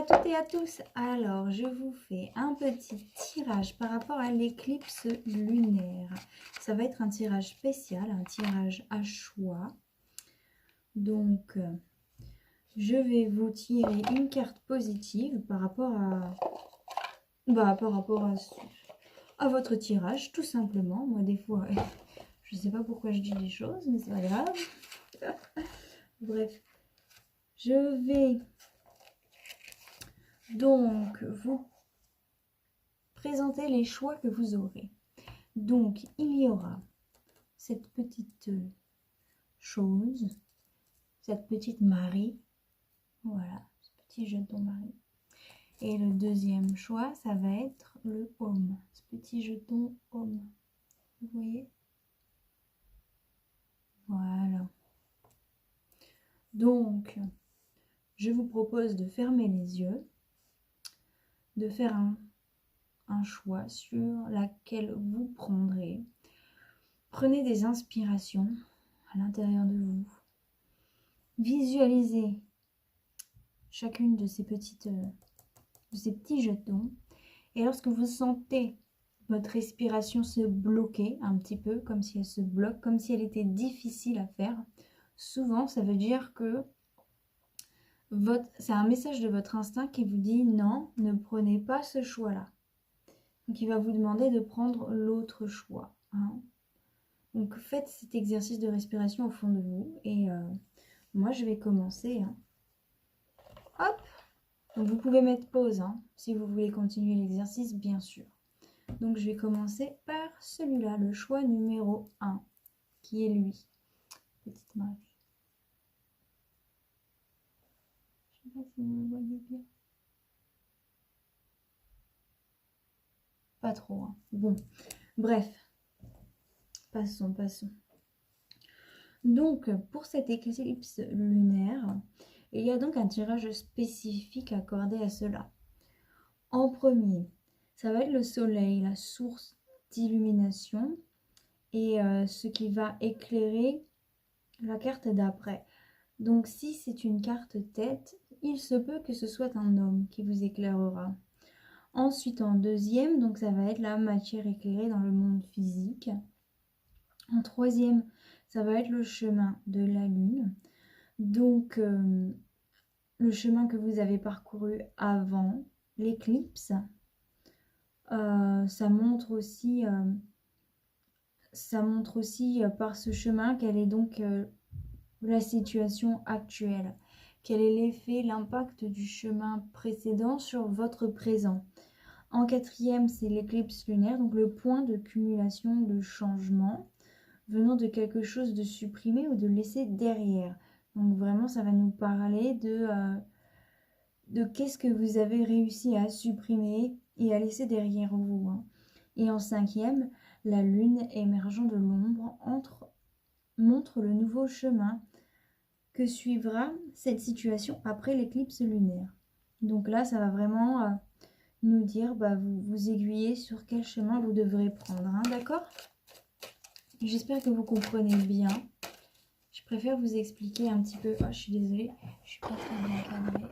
toutes et à tous. Alors, je vous fais un petit tirage par rapport à l'éclipse lunaire. Ça va être un tirage spécial, un tirage à choix. Donc, je vais vous tirer une carte positive par rapport à votre tirage, tout simplement. Moi, des fois, je ne sais pas pourquoi je dis des choses, mais c'est pas grave. Bref, je vais donc vous présenter les choix que vous aurez. Donc, il y aura cette petite chose, cette petite Marie, voilà, ce petit jeton Marie. Et le deuxième choix, ça va être le homme, ce petit jeton homme. Vous voyez? Voilà. Donc, je vous propose de fermer les yeux, de faire un choix sur laquelle vous prendrez. Prenez des inspirations à l'intérieur de vous. Visualisez chacune de ces petits jetons. Et lorsque vous sentez votre respiration se bloquer un petit peu, comme si elle se bloque, comme si elle était difficile à faire, souvent ça veut dire que c'est un message de votre instinct qui vous dit non, ne prenez pas ce choix-là. Donc il va vous demander de prendre l'autre choix. Hein. Donc faites cet exercice de respiration au fond de vous. Et moi je vais commencer. Hein. Hop! Donc vous pouvez mettre pause hein, si vous voulez continuer l'exercice, bien sûr. Donc je vais commencer par celui-là, le choix numéro 1, qui est lui. Petite Marie. Je ne sais pas si vous le voyez bien. Pas trop. Hein. Bon, bref. Passons. Donc, pour cette éclipse lunaire, il y a donc un tirage spécifique accordé à cela. En premier, ça va être le soleil, la source d'illumination et ce qui va éclairer la carte d'après. Donc, si c'est une carte tête, il se peut que ce soit un homme qui vous éclairera. Ensuite, en deuxième, donc ça va être la matière éclairée dans le monde physique. En troisième, ça va être le chemin de la lune. Donc, le chemin que vous avez parcouru avant l'éclipse. Ça montre aussi par ce chemin quelle est donc la situation actuelle. Quel est l'effet, l'impact du chemin précédent sur votre présent. En quatrième, c'est l'éclipse lunaire, donc le point de cumulation de changement venant de quelque chose de supprimé ou de laissé derrière. Donc vraiment, ça va nous parler de qu'est-ce que vous avez réussi à supprimer et à laisser derrière vous. Hein. Et en cinquième, la lune émergeant de l'ombre montre le nouveau chemin que suivra cette situation après l'éclipse lunaire. Donc là, ça va vraiment nous dire, vous aiguiller sur quel chemin vous devrez prendre, hein, d'accord? J'espère que vous comprenez bien. Je préfère vous expliquer un petit peu. Oh, je suis désolée, je suis pas très bien cadrée.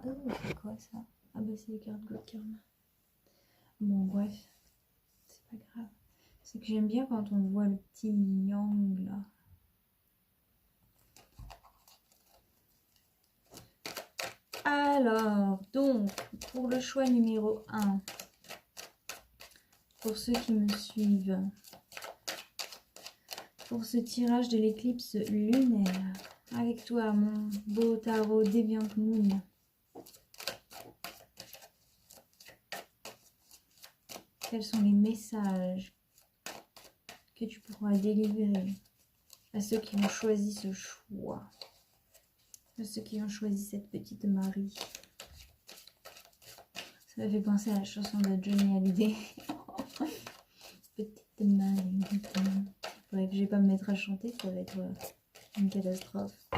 Oh, c'est quoi ça? Ah bah c'est les cartes God Karma. Bon, bref, c'est pas grave. C'est que j'aime bien quand on voit le petit yang là. Alors, donc, pour le choix numéro 1, pour ceux qui me suivent, pour ce tirage de l'éclipse lunaire, avec toi, mon beau tarot Deviant Moon. Quels sont les messages que tu pourras délivrer à ceux qui ont choisi ce choix, à ceux qui ont choisi cette petite Marie? Ça me fait penser à la chanson de Johnny Hallyday. Petite Marie. Bref, je vais pas me mettre à chanter, ça va être une catastrophe.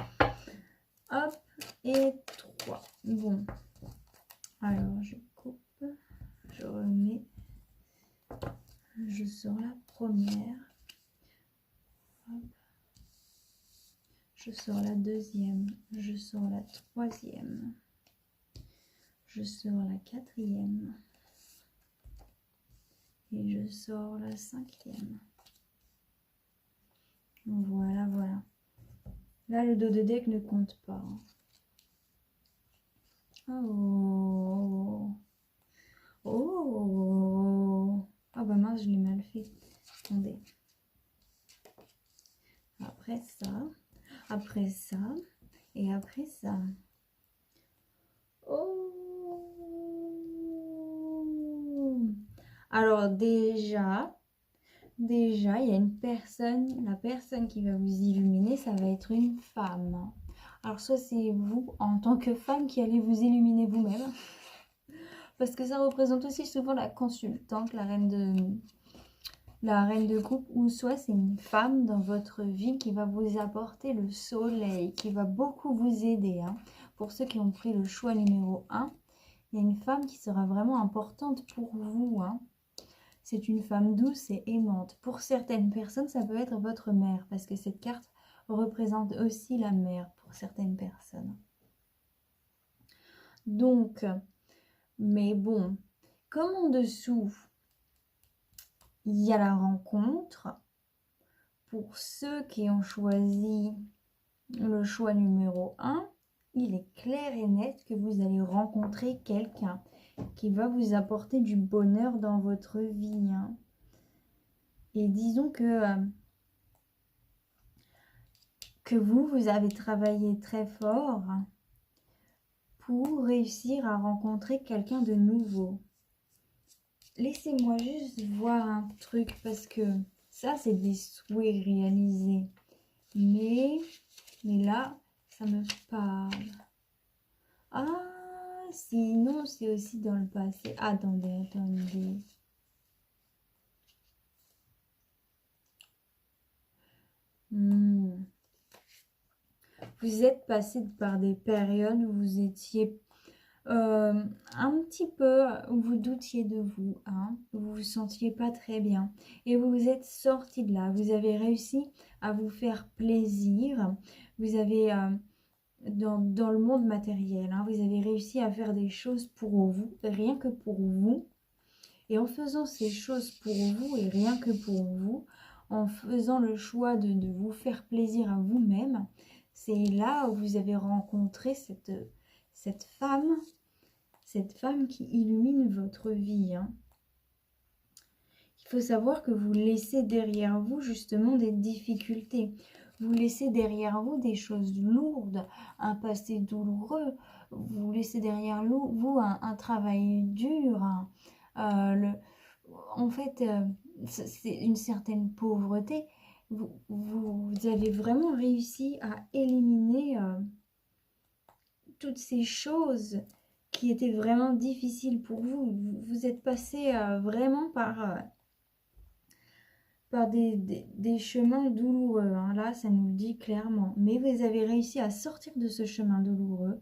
Hop, et 3. Bon, alors je coupe, je remets, je sors la première. Hop. Je sors la deuxième, je sors la troisième. Je sors la 4e. Et je sors la 5e. Voilà, voilà. Là, le dos de deck ne compte pas. Oh. Oh. Ah bah mince, je l'ai mal fait. Attendez. Après ça, et après ça. Oh. Alors déjà, il y a une personne, la personne qui va vous illuminer, ça va être une femme. Alors soit c'est vous, en tant que femme, qui allez vous illuminer vous-même. Parce que ça représente aussi souvent la consultante, la reine de coupe, ou soit c'est une femme dans votre vie qui va vous apporter le soleil, qui va beaucoup vous aider. Hein. Pour ceux qui ont pris le choix numéro 1, il y a une femme qui sera vraiment importante pour vous. Hein. C'est une femme douce et aimante. Pour certaines personnes, ça peut être votre mère, parce que cette carte représente aussi la mère pour certaines personnes. Donc, mais bon, comme en dessous, il y a la rencontre. Pour ceux qui ont choisi le choix numéro 1, il est clair et net que vous allez rencontrer quelqu'un qui va vous apporter du bonheur dans votre vie. Hein. Et disons que vous avez travaillé très fort pour réussir à rencontrer quelqu'un de nouveau. Laissez-moi juste voir un truc parce que ça, c'est des souhaits réalisés. Mais là, ça me parle. Ah, sinon, c'est aussi dans le passé. Attendez. Vous êtes passé par des périodes où vous étiez un petit peu, où vous doutiez de vous, hein, où vous vous sentiez pas très bien. Et vous vous êtes sorti de là. Vous avez réussi à vous faire plaisir. Vous avez, dans le monde matériel, hein, vous avez réussi à faire des choses pour vous, rien que pour vous. Et en faisant ces choses pour vous et rien que pour vous, en faisant le choix de vous faire plaisir à vous-même, c'est là où vous avez rencontré cette femme qui illumine votre vie. Hein. Il faut savoir que vous laissez derrière vous justement des difficultés. Vous laissez derrière vous des choses lourdes, un passé douloureux. Vous laissez derrière vous un travail dur. En fait, c'est une certaine pauvreté. Vous avez vraiment réussi à éliminer toutes ces choses qui étaient vraiment difficiles pour vous. Vous êtes passé vraiment par des chemins douloureux. Hein. Là, ça nous le dit clairement. Mais vous avez réussi à sortir de ce chemin douloureux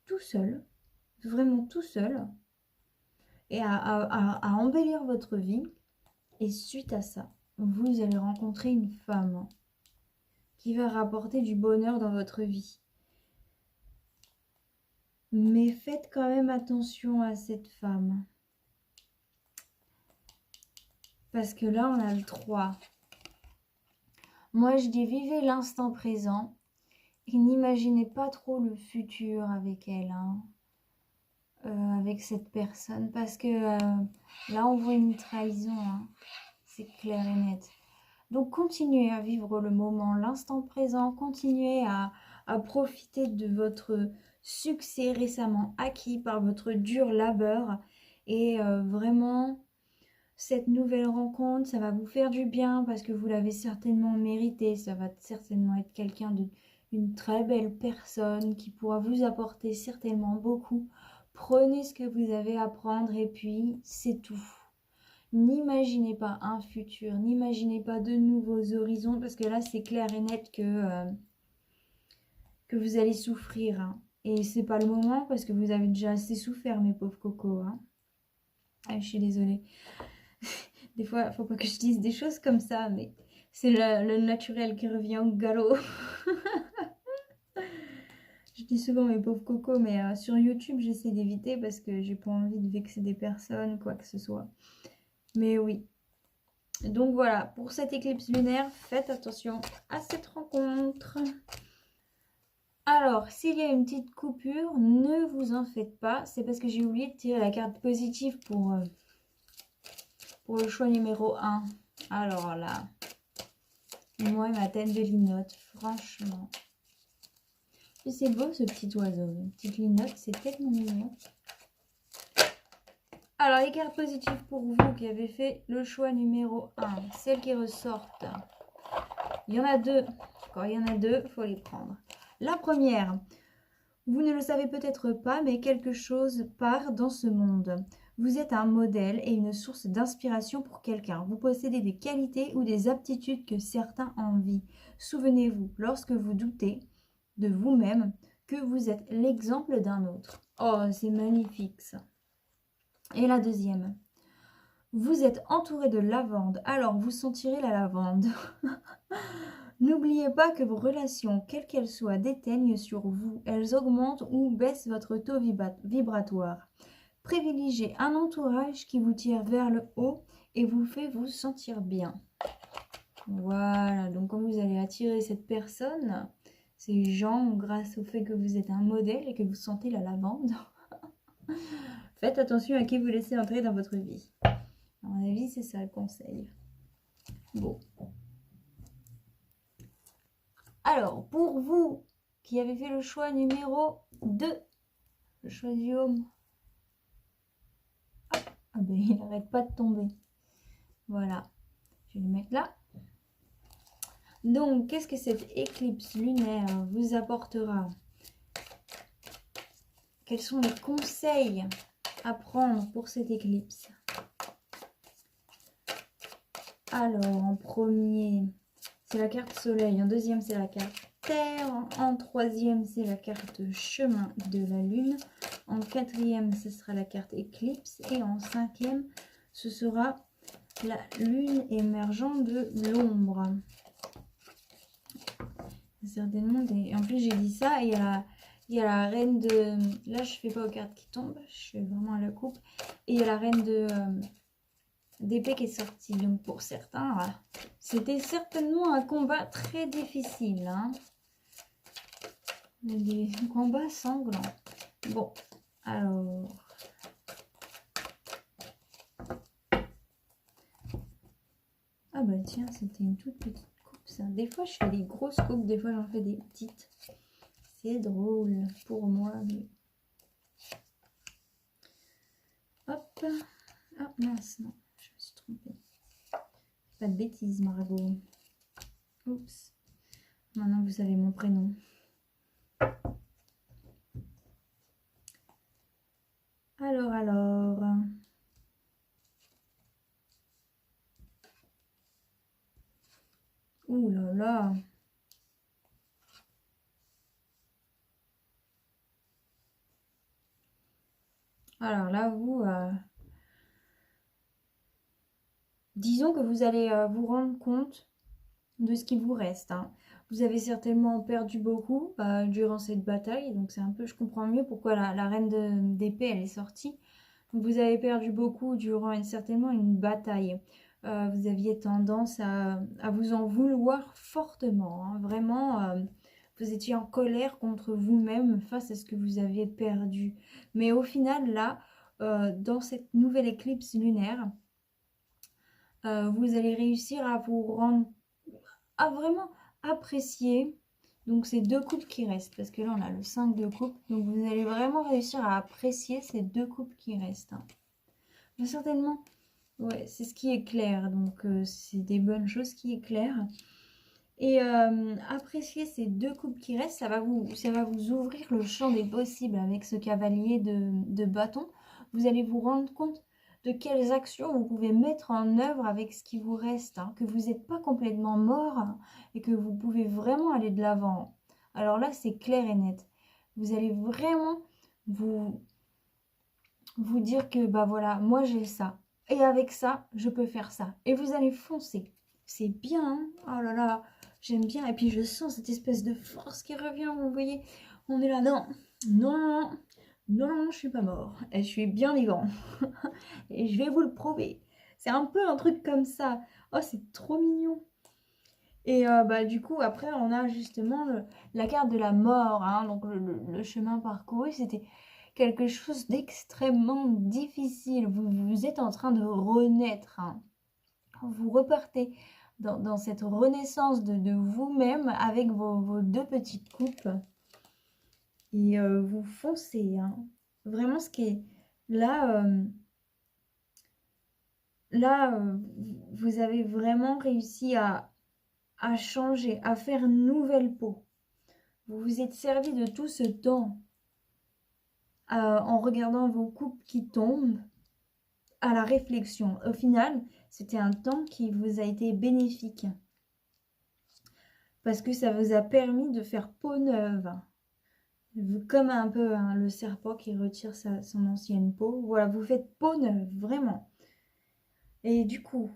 tout seul, vraiment tout seul, et à embellir votre vie. Et suite à ça, vous allez rencontrer une femme qui va rapporter du bonheur dans votre vie. Mais faites quand même attention à cette femme. Parce que là, on a le 3. Moi, je dis vivez l'instant présent et n'imaginez pas trop le futur avec elle, hein, avec cette personne. Parce que là, on voit une trahison, hein, c'est clair et net. Donc, continuez à vivre le moment, l'instant présent. Continuez à profiter de votre succès récemment acquis par votre dur labeur. Et vraiment, cette nouvelle rencontre, ça va vous faire du bien parce que vous l'avez certainement mérité. Ça va certainement être quelqu'un d'une très belle personne qui pourra vous apporter certainement beaucoup. Prenez ce que vous avez à prendre et puis c'est tout. N'imaginez pas un futur, n'imaginez pas de nouveaux horizons parce que là c'est clair et net que vous allez souffrir. Hein. Et c'est pas le moment parce que vous avez déjà assez souffert mes pauvres cocos. Hein. Ah, je suis désolée. Des fois, il ne faut pas que je dise des choses comme ça, mais c'est le naturel qui revient au galop. Je dis souvent mes pauvres cocos, mais sur YouTube, j'essaie d'éviter parce que j'ai pas envie de vexer des personnes, quoi que ce soit. Mais oui. Donc voilà, pour cette éclipse lunaire, faites attention à cette rencontre. Alors, s'il y a une petite coupure, ne vous en faites pas. C'est parce que j'ai oublié de tirer la carte positive pour le choix numéro 1. Alors là, moi, ma tête de linotte, franchement. C'est beau ce petit oiseau, une petite linotte, c'est tellement mignon. Alors, les cartes positives pour vous qui avez fait le choix numéro 1, celles qui ressortent. Il y en a deux. Quand il y en a deux, il faut les prendre. La première, vous ne le savez peut-être pas, mais quelque chose part dans ce monde. Vous êtes un modèle et une source d'inspiration pour quelqu'un. Vous possédez des qualités ou des aptitudes que certains envient. Souvenez-vous, lorsque vous doutez de vous-même, que vous êtes l'exemple d'un autre. Oh, c'est magnifique ça. Et la deuxième, vous êtes entouré de lavande, alors vous sentirez la lavande. N'oubliez pas que vos relations, quelles qu'elles soient, déteignent sur vous. Elles augmentent ou baissent votre taux vibratoire. Privilégiez un entourage qui vous tire vers le haut et vous fait vous sentir bien. Voilà, donc quand vous allez attirer cette personne, ces gens, grâce au fait que vous êtes un modèle et que vous sentez la lavande, faites attention à qui vous laissez entrer dans votre vie. À mon avis, c'est ça le conseil. Bon. Alors, pour vous qui avez fait le choix numéro 2, le choix du home. Ah ben, il n'arrête pas de tomber. Voilà. Je vais le mettre là. Donc, qu'est-ce que cette éclipse lunaire vous apportera? Quels sont les conseils à prendre pour cette éclipse? Alors, en premier, c'est la carte soleil. En deuxième, c'est la carte terre. En troisième, c'est la carte chemin de la lune. En quatrième, ce sera la carte éclipse. Et en cinquième, ce sera la lune émergeant de l'ombre. Certainement des... En plus, j'ai dit ça. Et il y a la reine de... Là, je fais pas aux cartes qui tombent. Je fais vraiment à la coupe. Et il y a la reine de... d'épée qui est sortie. Donc, pour certains, c'était certainement un combat très difficile. Hein. Des combats sanglants. Bon, alors... Ah bah tiens, c'était une toute petite coupe ça. Des fois je fais des grosses coupes, des fois j'en fais des petites. C'est drôle pour moi. Mais... Hop. Ah mince, non, je me suis trompée. Pas de bêtises Margot. Oups. Maintenant vous savez mon prénom. Alors... Ouh là là. Alors là, vous... disons que vous allez vous rendre compte de ce qui vous reste. Hein. Vous avez certainement perdu beaucoup durant cette bataille. Donc c'est un peu, je comprends mieux pourquoi la reine d'épée, elle est sortie. Donc, vous avez perdu beaucoup durant certainement une bataille. Vous aviez tendance à vous en vouloir fortement. Hein. Vraiment, vous étiez en colère contre vous-même face à ce que vous aviez perdu. Mais au final, là, dans cette nouvelle éclipse lunaire, vous allez réussir à vous rendre, à vraiment apprécier donc ces deux coupes qui restent. Parce que là, on a le 5 de coupe. Donc, vous allez vraiment réussir à apprécier ces deux coupes qui restent. Hein. Mais certainement... Ouais, c'est ce qui est clair, donc c'est des bonnes choses qui éclairent. Et apprécier ces deux coupes qui restent, ça va vous ouvrir le champ des possibles avec ce cavalier de bâton. Vous allez vous rendre compte de quelles actions vous pouvez mettre en œuvre avec ce qui vous reste, hein, que vous n'êtes pas complètement mort hein, et que vous pouvez vraiment aller de l'avant. Alors là, c'est clair et net. Vous allez vraiment vous dire que, bah voilà, moi j'ai ça. Et avec ça, je peux faire ça. Et vous allez foncer. C'est bien. Hein, oh là là, j'aime bien. Et puis je sens cette espèce de force qui revient. Vous voyez, On est là, non, non, non, non, non, je suis pas mort. Et je suis bien vivant. Et je vais vous le prouver. C'est un peu un truc comme ça. Oh, c'est trop mignon. Et bah, du coup, après, on a justement la carte de la mort, hein. Donc, le chemin parcouru, c'était quelque chose d'extrêmement difficile. Vous êtes en train de renaître, hein. Vous repartez dans cette renaissance de vous-même avec vos deux petites coupes. Et vous foncez, hein. Vraiment, ce qui est là, vous avez vraiment réussi à changer, à faire nouvelle peau. Vous vous êtes servi de tout ce temps en regardant vos coupes qui tombent à la réflexion. Au final, c'était un temps qui vous a été bénéfique parce que ça vous a permis de faire peau neuve. Comme un peu hein, le serpent qui retire son ancienne peau. Voilà, vous faites peau neuve, vraiment. Et du coup,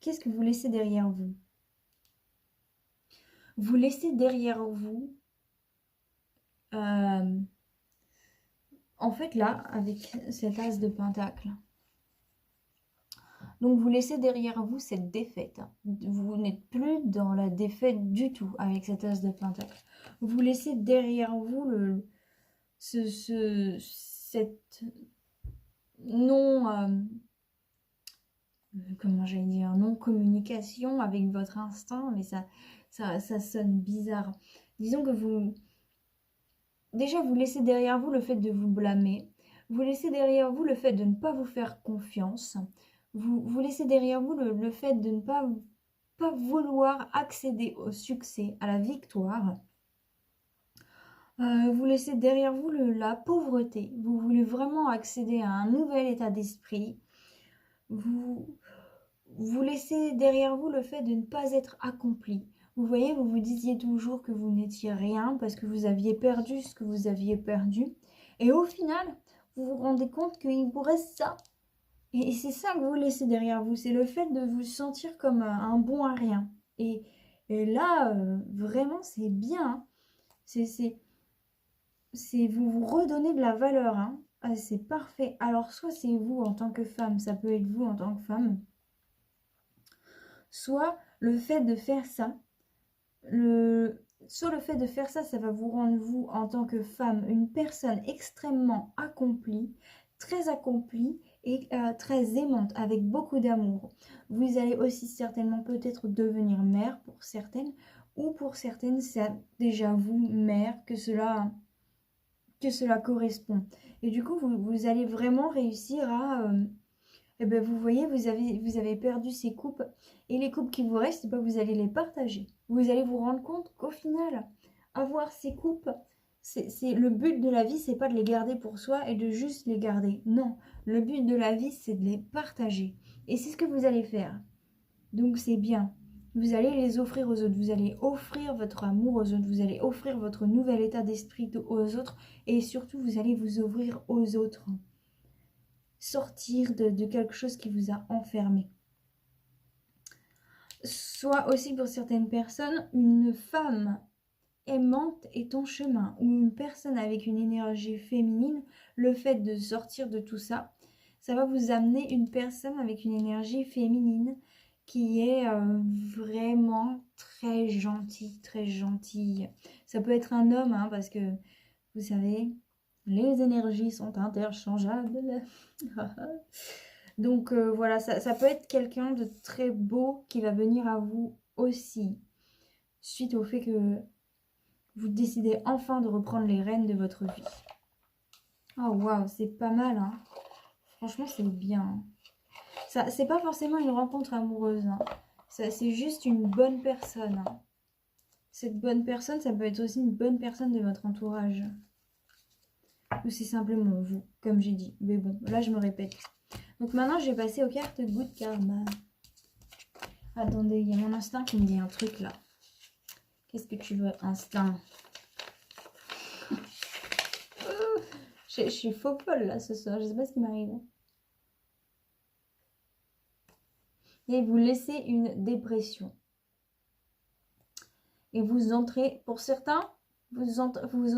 qu'est-ce que vous laissez derrière vous? Vous laissez derrière vous, en fait là, avec cet as de pentacle, donc vous laissez derrière vous cette défaite. Vous n'êtes plus dans la défaite du tout avec cet as de pentacle. Vous laissez derrière vous cette non... comment j'allais dire, non-communication avec votre instinct, mais ça sonne bizarre. Disons que déjà, vous laissez derrière vous le fait de vous blâmer, vous laissez derrière vous le fait de ne pas vous faire confiance, vous laissez derrière vous le fait de ne pas vouloir accéder au succès, à la victoire. Vous laissez derrière vous la pauvreté, vous voulez vraiment accéder à un nouvel état d'esprit, vous laissez derrière vous le fait de ne pas être accompli. Vous voyez, vous vous disiez toujours que vous n'étiez rien parce que vous aviez perdu ce que vous aviez perdu. Et au final, vous vous rendez compte qu'il vous reste ça. Et c'est ça que vous laissez derrière vous. C'est le fait de vous sentir comme un bon à rien. Et là, vraiment, c'est bien. C'est vous vous redonnez de la valeur. Hein. Ah, c'est parfait. Alors, soit c'est vous en tant que femme, ça peut être vous en tant que femme. Soit le fait de faire ça, soit le fait de faire ça, ça va vous rendre vous en tant que femme une personne extrêmement accomplie et très aimante avec beaucoup d'amour. Vous allez aussi certainement peut-être devenir mère pour certaines ou pour certaines c'est déjà vous mère que cela correspond. Et du coup vous allez vraiment réussir à eh ben, vous voyez, vous avez perdu ces coupes. Et les coupes qui vous restent, ben, vous allez les partager. Vous allez vous rendre compte qu'au final, avoir ces coupes, le but de la vie, c'est pas de les garder pour soi et de juste les garder. Non, le but de la vie, c'est de les partager. Et c'est ce que vous allez faire. Donc c'est bien. Vous allez les offrir aux autres. Vous allez offrir votre amour aux autres. Vous allez offrir votre nouvel état d'esprit aux autres. Et surtout, vous allez vous ouvrir aux autres. Sortir de quelque chose qui vous a enfermé. Soit aussi pour certaines personnes, une femme aimante est en chemin, ou une personne avec une énergie féminine, le fait de sortir de tout ça, ça va vous amener une personne avec une énergie féminine qui est vraiment très gentille, très gentille. Ça peut être un homme, hein, parce que vous savez, les énergies sont interchangeables. Donc voilà, ça peut être quelqu'un de très beau qui va venir à vous aussi, suite au fait que vous décidez enfin de reprendre les rênes de votre vie. Oh waouh, c'est pas mal, hein. Franchement, c'est bien. Ça, c'est pas forcément une rencontre amoureuse, hein. C'est juste une bonne personne. Hein. Cette bonne personne, ça peut être aussi une bonne personne de votre entourage. Ou c'est simplement vous, comme j'ai dit. Mais bon, là, je me répète. Donc maintenant, je vais passer aux cartes Good Karma. Attendez, il y a mon instinct qui me dit un truc là. Qu'est-ce que tu veux, instinct? Je suis faux folle là ce soir, je sais pas ce qui m'arrive. Et vous laissez une dépression. Et vous entrez, pour certains, vous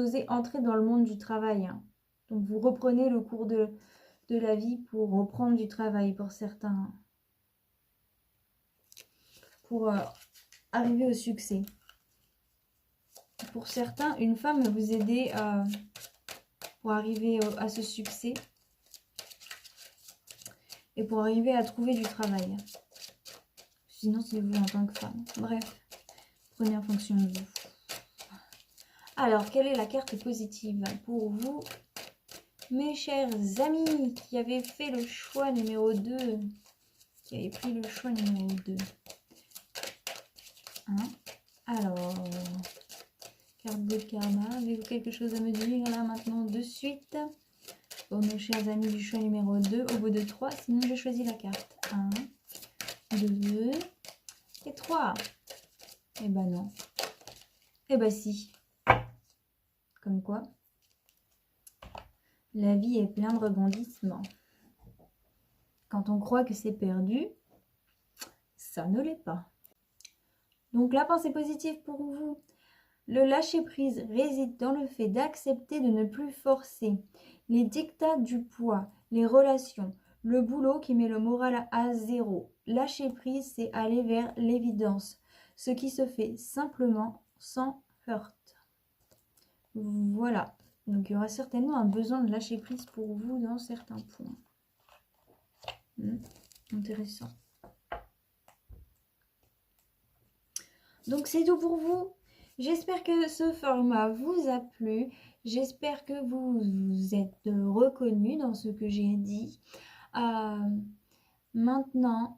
osez entrer dans le monde du travail. Hein. Donc vous reprenez le cours de la vie pour reprendre du travail pour certains. Pour arriver au succès. Pour certains, une femme va vous aider pour arriver à ce succès et pour arriver à trouver du travail. Sinon, c'est vous en tant que femme. Bref, prenez en fonction de vous. Alors, quelle est la carte positive pour vous, mes chers amis, qui avaient fait le choix numéro 2, qui avaient pris le choix numéro 2 hein? Alors, carte de karma, avez-vous quelque chose à me dire là maintenant de suite? Pour nos chers amis du choix numéro 2, au bout de 3, sinon je choisis la carte. 1, 2 et 3. Eh ben non. Eh ben si. Comme quoi, la vie est pleine de rebondissements. Quand on croit que c'est perdu, ça ne l'est pas. Donc la pensée positive pour vous. Le lâcher-prise réside dans le fait d'accepter de ne plus forcer les dictats du poids, les relations, le boulot qui met le moral à zéro. Lâcher-prise, c'est aller vers l'évidence, ce qui se fait simplement sans heurte. Voilà, donc il y aura certainement un besoin de lâcher-prise pour vous dans certains points. Intéressant. Donc c'est tout pour vous. J'espère que ce format vous a plu. J'espère que vous vous êtes reconnus dans ce que j'ai dit. Maintenant,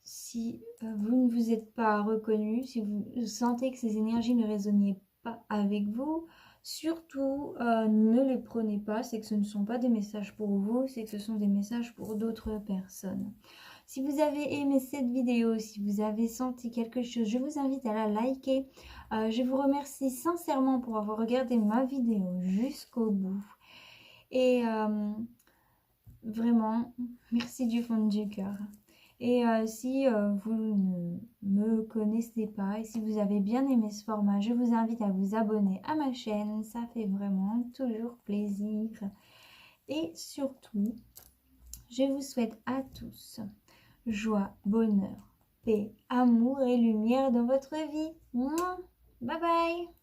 si vous ne vous êtes pas reconnu, si vous sentez que ces énergies ne résonnaient pas avec vous, surtout ne les prenez pas. C'est que ce ne sont pas des messages pour vous, c'est que ce sont des messages pour d'autres personnes. Si vous avez aimé cette vidéo, si vous avez senti quelque chose, je vous invite à la liker. Je vous remercie sincèrement pour avoir regardé ma vidéo jusqu'au bout. Et vraiment, merci du fond du cœur. Et si vous ne me connaissez pas et si vous avez bien aimé ce format, je vous invite à vous abonner à ma chaîne. Ça fait vraiment toujours plaisir. Et surtout, je vous souhaite à tous joie, bonheur, paix, amour et lumière dans votre vie. Bye bye!